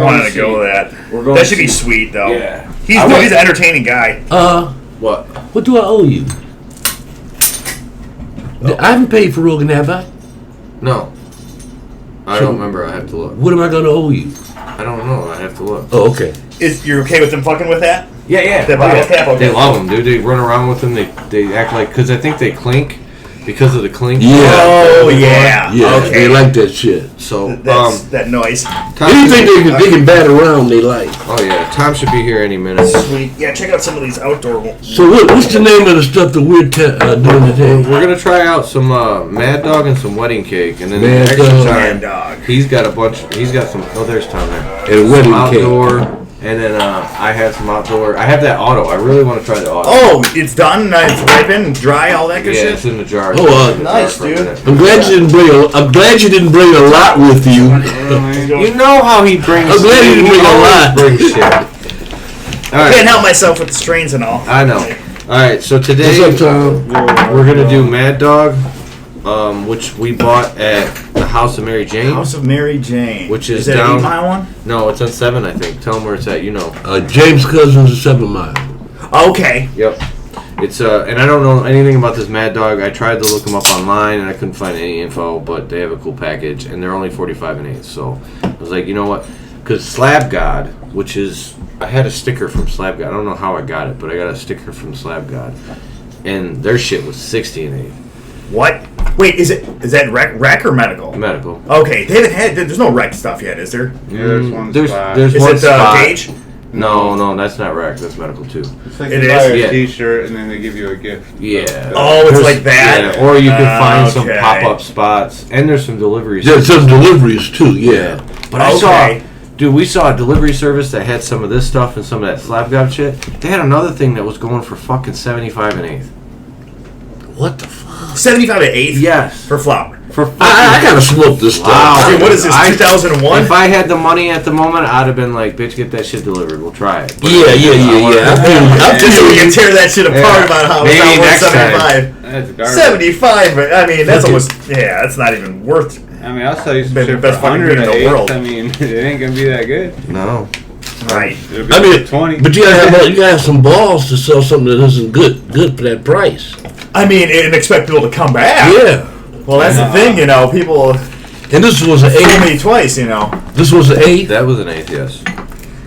I wanted to go with that. That should be sweet, though. Yeah. He's an entertaining guy. What? What do I owe you? I haven't paid for Rogan, have I? No. I don't remember. I have to look. What am I going to owe you? I don't know. I have to look. Oh, okay. You're okay with them fucking with that? Yeah. That bottle cap, okay. They love them, dude. They run around with them. They act like, because I think they clink because of the clink. Yeah. Oh, yeah. Yeah, Okay. they like that shit. So, That's that noise. Anything they can bat around, they like. Oh, yeah. Tom should be here any minute. Sweet. Yeah, check out some of these outdoor ones. So what's the name of the stuff that we're doing today? We're going to try out some Mad Dog and some wedding cake. And then Mad the extra Dog. time, Mad Dog. he's got a bunch. He's got some. Oh, there's Tom there. And wedding some cake. outdoor. And then I have some outdoor. I have that auto. I really want to try the auto. Oh, it's done. It's ripened, dry, all that good yeah, shit. it's in the jar. Oh, nice, dude. I'm glad you didn't bring a lot with you. You know how he brings. I'm glad you didn't bring a lot. Bring shit. All right. Can't help myself with the strains and all. I know. All right, so today What's up, Tom? we're gonna do Mad Dog, which we bought at the House of Mary Jane. House of Mary Jane. Which is that down- an 8 Mile one? No, it's on 7, I think. Tell them where it's at. You know. James Cousins is 7 Mile. Okay. Yep. It's and I don't know anything about this Mad Dog. I tried to look them up online and I couldn't find any info, but they have a cool package and they're only 45 and 8. So I was like, you know what? Because Slab God, which is I had a sticker from Slab God. I don't know how I got it, but I got a sticker from Slab God, and their shit was 60 and 8. What? Wait, is that rec or medical? Medical. Okay, they haven't had. There's no rec stuff yet, is there? Yeah, there's one spot. There's Is one it spot. Gage? No, that's not rec. That's medical too. It's like It you is? buy a Yeah. T-shirt and then they give you a gift. Yeah. Oh, it's There's- like that. Yeah, or you can find some Okay. pop-up spots, and there's some deliveries. There's some deliveries too, yeah. But I saw, Okay. dude, we saw a delivery service that had some of this stuff and some of that Slab God shit. They had another thing that was going for fucking 75 and 8. What the fuck? 75 at 8. Yes. For flour. For fucking, I gotta smoke this stuff. Wow. Dude, what is this? 2001? If I had the money at the moment, I'd have been like, bitch, get that shit delivered. We'll try it. But Yeah. I Just so we can tear that shit apart Yeah. about how Maybe it's not worth next time. 75. That's garbage. 75, but I mean, that's almost, that's not even worth. I mean, I'll sell you some Been the shit for best fucking 100 beer in at the 8. world. I mean, it ain't gonna be that good. No. Right. It'll be I mean, 20. but you gotta have some balls to sell something that isn't good for that price. I mean, and expect people to come back. Yeah. Well, that's the thing, people And this was an fool 8. me twice, This was an 8. That was an 8, yes.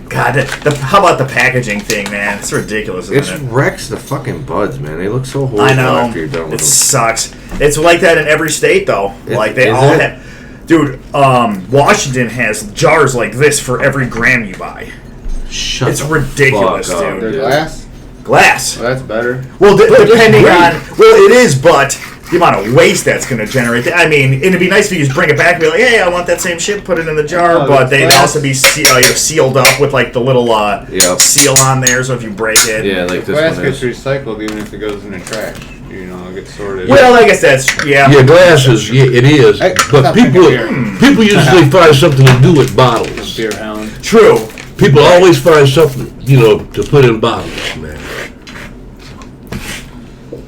God, how about the packaging thing, man? It's ridiculous, It isn't it? wrecks the fucking buds, man. They look so horrible I know. after you're done with It them. sucks. It's like that in every state, though. Like, they Is all it? have... Dude, Washington has jars like this for every gram you buy. Shut It's the ridiculous, fuck up, dude. They're dude. glass? Glass. Well, that's better. Well, depending great. on... Well, it is, but the amount of waste that's going to generate... I mean, it'd be nice if you just bring it back and be like, hey, I want that same shit, put it in the jar, Oh, but they'd glass. also be sealed up with, like, the little Yep. seal on there, so if you break it... Yeah, like this Glass one gets is. recycled even if it goes in the trash. It gets sorted. Well, I guess that's... Yeah. Yeah, glasses. Yeah, it is. Hey, But stop people drinking usually find something to do with bottles. Beer hound. True. People always find something, to put in bottles, man.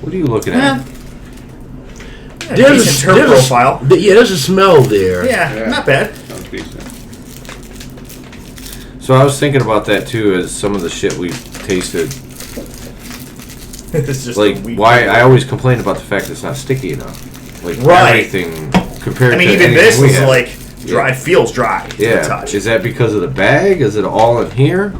What are you looking at? Decent term profile. There's a smell there. Yeah, not bad. Sounds decent. So I was thinking about that too, as some of the shit we tasted. It's just Like, a weak- why I always complain about the fact that it's not sticky enough. Like, Right. everything compared I mean, to even anything this we is have. like dry. It feels dry to the Yeah. touch. Is that because of the bag? Is it all in here?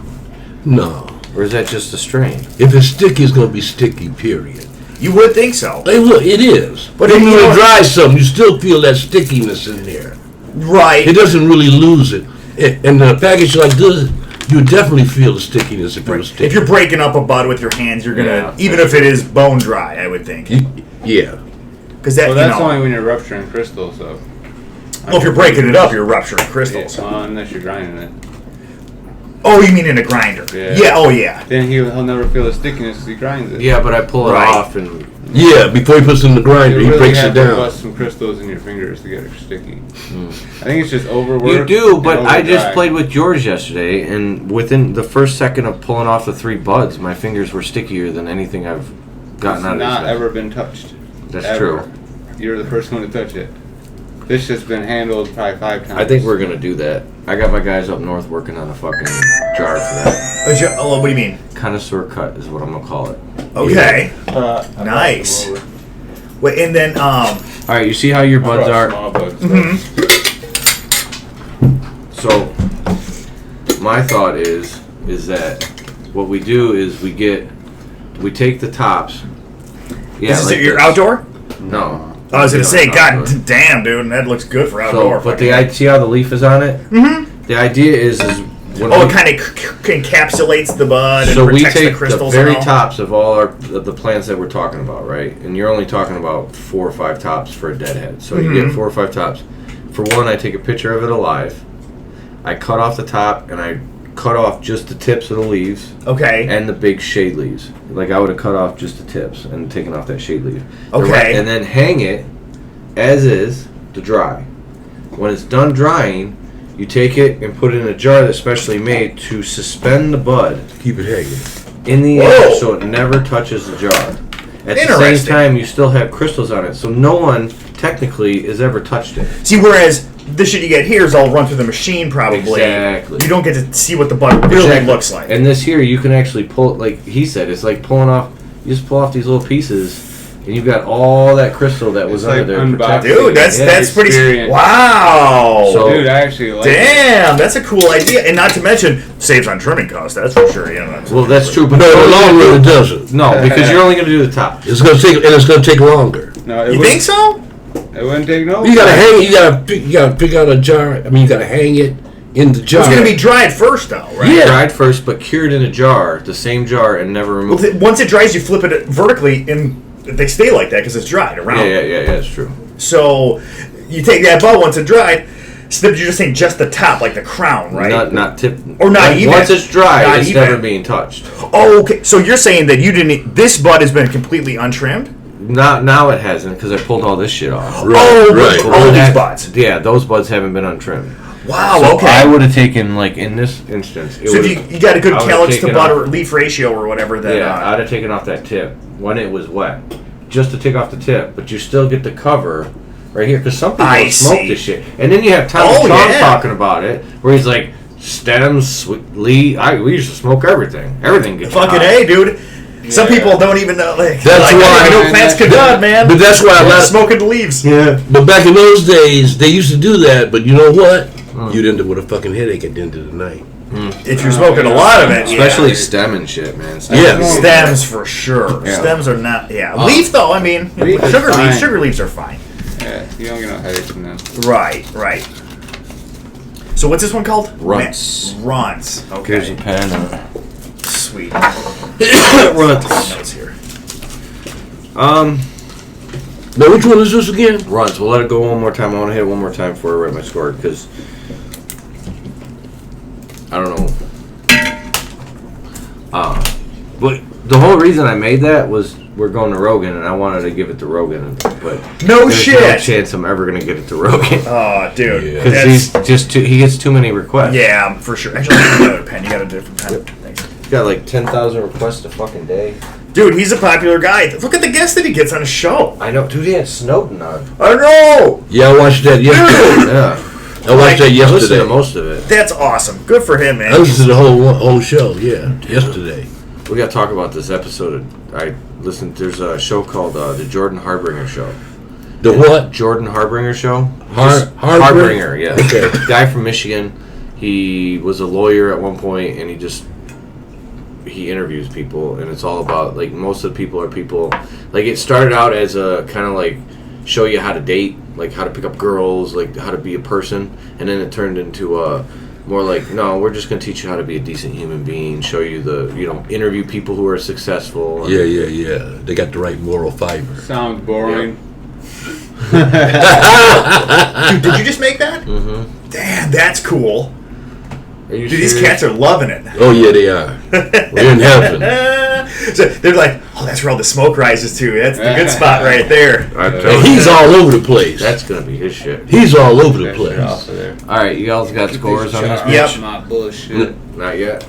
No. Or is that just a strain? If it's sticky, it's going to be sticky, period. You would think so, It is. But But even you when know it what- dries something, you still feel that stickiness in there. right? It doesn't really lose it. And a package like this, you would definitely feel the stickiness if it was sticky. If you're breaking up a bud with your hands, you're gonna, Yeah. even if it is bone dry, I would think, Yeah. because that Well, that's only when you're rupturing crystals, though. Well, if you're breaking it up, you're rupturing crystals. Unless you're grinding it. Oh, you mean in a grinder? Yeah. Oh, yeah. Then he'll never feel the stickiness as he grinds it. Yeah, but I pull it Right. off and Yeah, before he puts it in the grinder, You he really breaks have it to down. bust some crystals in your fingers to get it sticky. I think it's just overwork. you do. But and I just overdry. played with George yesterday, and within the first second of pulling off the 3 buds, my fingers were stickier than anything I've gotten It's out of not these. ever been touched. That's Ever. true. You're the first one to touch it. This shit's been handled probably 5 times. I think we're gonna do that. I got my guys up north working on a fucking jar for that. Oh, what do you mean? Connoisseur cut is what I'm gonna call it. Okay. Nice. Wait, and then All right, you see how your buds are. Small buds. So, my thought is that what we do is we take the tops. Yeah, is this like your this. outdoor? No. I was gonna say, Outdoor. God damn, dude, that looks good for outdoor. So, but see how the leaf is on it? Mm-hmm. The idea is when it kind of encapsulates the bud so and we protects the take the crystals. very and all. tops of all the plants that we're talking about, right? And you're only talking about 4 or 5 tops for a deadhead. So you get 4 or 5 tops. For one, I take a picture of it alive. I cut off the top and I cut off just the tips of the leaves. Okay. And the big shade leaves. Like I would have cut off just the tips and taken off that shade leaf. Okay. And then hang it as is to dry. When it's done drying, you take it and put it in a jar that's specially made to suspend the bud Keep it hanging. in the air so it never touches the jar. At the same time, you still have crystals on it, so no one technically has ever touched it. See, whereas the shit you get here is all run through the machine, probably. Exactly. You don't get to see what the bud really looks like. And this here, you can actually pull, like he said, it's like pulling off. You just pull off these little pieces, and you've got all that crystal that was It's under like there. unboxing. protecting Dude, it. that's pretty. experience. Wow. So- Dude, I actually like it. Damn, that's a cool idea, and not to mention saves on trimming costs. That's for sure. Yeah. Well, that's true, but No, in the long run it doesn't. No, because you're only going to do the top. It's gonna take longer. No, it You wouldn't- think so? It wouldn't take no. You gotta hang it. You gotta pick out a jar. I mean, you gotta hang it in the jar. It's going to be dried first, though, right? Yeah. Dried first, but cured in a jar, the same jar, and never Well, removed. once it dries, you flip it vertically, and they stay like that because it's dried around. Yeah, it's true. So you take that bud once it dried. So you're just saying just the top, like the crown, right? Not tip. Or not like, even. Once it's dry, Not it's even. never being touched. Oh, okay. So you're saying that you didn't. This bud has been completely untrimmed. Not now it hasn't because I pulled all this shit off. Right, Oh, right. all of these That- buds. Yeah, those buds haven't been untrimmed. Wow. So okay. I would have taken, like in this instance. So if you got a good I would've calyx to taken bud off- or leaf ratio or whatever, then Yeah, I'd have taken off that tip when it was wet, just to take off the tip. But you still get the cover right here because some people I smoke see. this shit. And then you have Tommy Oh, Chong yeah. talking about it, where he's like stems, leaf. We used to smoke everything. Everything gets fucking high. A, dude. Some people don't even know. Like, That's why- I know plants can bud, man. But that's why a lot of, Smoking the leaves. Yeah. But back in those days, they used to do that. But you know what? You'd end up with a fucking headache at the end of the night. If you're smoking a lot of it, Especially yeah. stem and shit, man. Yeah. Stems for sure. Yeah. Stems are not. Yeah, leaf though. I mean, Leaf is sugar leaves. fine. Sugar leaves are fine. Yeah, you don't get no headaches from them. Right. So what's this one called? Runtz. Runtz. Here's a Okay. pen. Sweet. Runtz. Notes here. Now, which one is this again? Runs. We'll let it go one more time. I want to hit it one more time before I write my score because I don't know. But the whole reason I made that was we're going to Rogan, and I wanted to give it to Rogan, but No there's shit. no chance I'm ever gonna get it to Rogan Oh, dude. Yeah. because he's That's- just he gets too many requests. Yeah, for sure. Actually, you got another pen. You got a different pen. Thanks. He's got like 10,000 requests a fucking day. Dude, he's a popular guy. Look at the guests that he gets on his show. I know, dude. He had Snowden on. I know. Yeah, I watched that yesterday. Yeah, I watched that I listened yesterday. to most of it. That's awesome. Good for him, man. I listened to the whole show. Yeah, yesterday. We got to talk about this episode. I listened. There's a show called the Jordan Harbinger Show. The what? Jordan Harbinger Show? Harbinger? Harbinger, yeah. Okay. Guy from Michigan. He was a lawyer at one point, and he interviews people, and it's all about, like, most of the people are people, like, it started out as a kind of, like, show you how to date, like, how to pick up girls, like, how to be a person, and then it turned into more like, no, we're just going to teach you how to be a decent human being, show you interview people who are successful. And Yeah. They got the right moral fiber. Sounds boring. Dude, did you just make that? Mm-hmm. Damn, that's cool. Are you Dude, these serious? cats are loving it. Oh yeah, they are. We're in heaven. So they're like, oh, that's where all the smoke rises to. That's the good spot right there. I'm And telling he's you, all over the place. that's going to be his shit. He's all over the That shit off place. of there. All right, you guys got scores on this? Yep. bitch? Not bullshit. Not yet.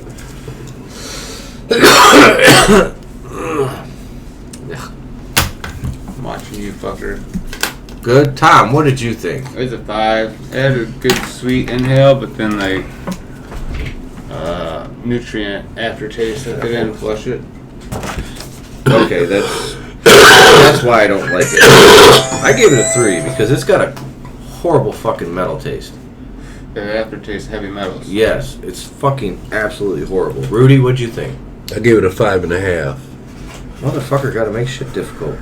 I'm watching you, fucker. Good. Tom, what did you think? It's a 5. It had a good sweet inhale, but then like nutrient aftertaste that they didn't flush it. Okay, that's why I don't like it. I gave it a 3 because it's got a horrible fucking metal taste. The aftertaste heavy metals. Yes, it's fucking absolutely horrible. Rudy, what'd you think? I gave it a 5.5. Motherfucker got to make shit difficult.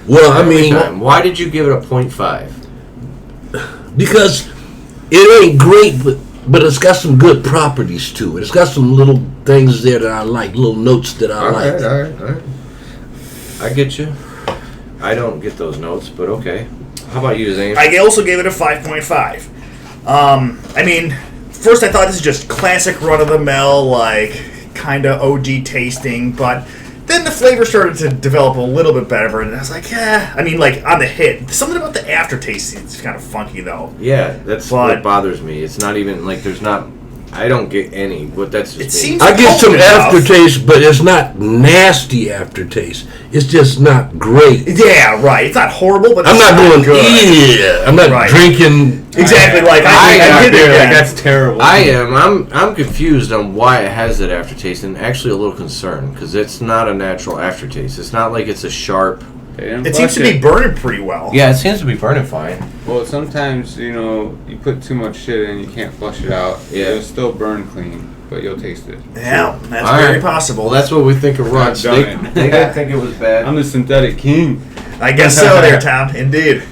Well, I Every mean, time. Why did you give it a 0.5? because it ain't great, but it's got some good properties to it. It's got some little things there that I like, little notes that I like. All right. I get you. I don't get those notes, but okay. How about you, Zane? I also gave it a 5.5. I mean, first I thought this is just classic run-of-the-mill, like, kind of OG tasting, but then the flavor started to develop a little bit better, and I was like, I mean, like, on the hit. Something about the aftertaste is kind of funky, though. Yeah, that's what bothers me. It's not even, like, there's not... I don't get any, but that's just It me. seems I get some potent enough. aftertaste, but it's not nasty aftertaste. It's just not great. Yeah, right. It's not horrible, but I'm it's not going, good. yeah. I'm not Right. drinking. Exactly, like, I I did Beer, it. like, that's terrible. I am. I'm confused on why it has that aftertaste, and actually a little concerned, because it's not a natural aftertaste. It's not like it's a sharp... They didn't It flush seems to be burning pretty well. Yeah, it seems to be burning fine. Well, sometimes, you put too much shit in, you can't flush it out. Yeah. It'll still burn clean, but you'll taste it. Yeah, that's All very right. possible. Well, that's what we think of Runtz. I've done it. They didn't think it was bad. I'm the synthetic king. I guess so there, Tom. Indeed.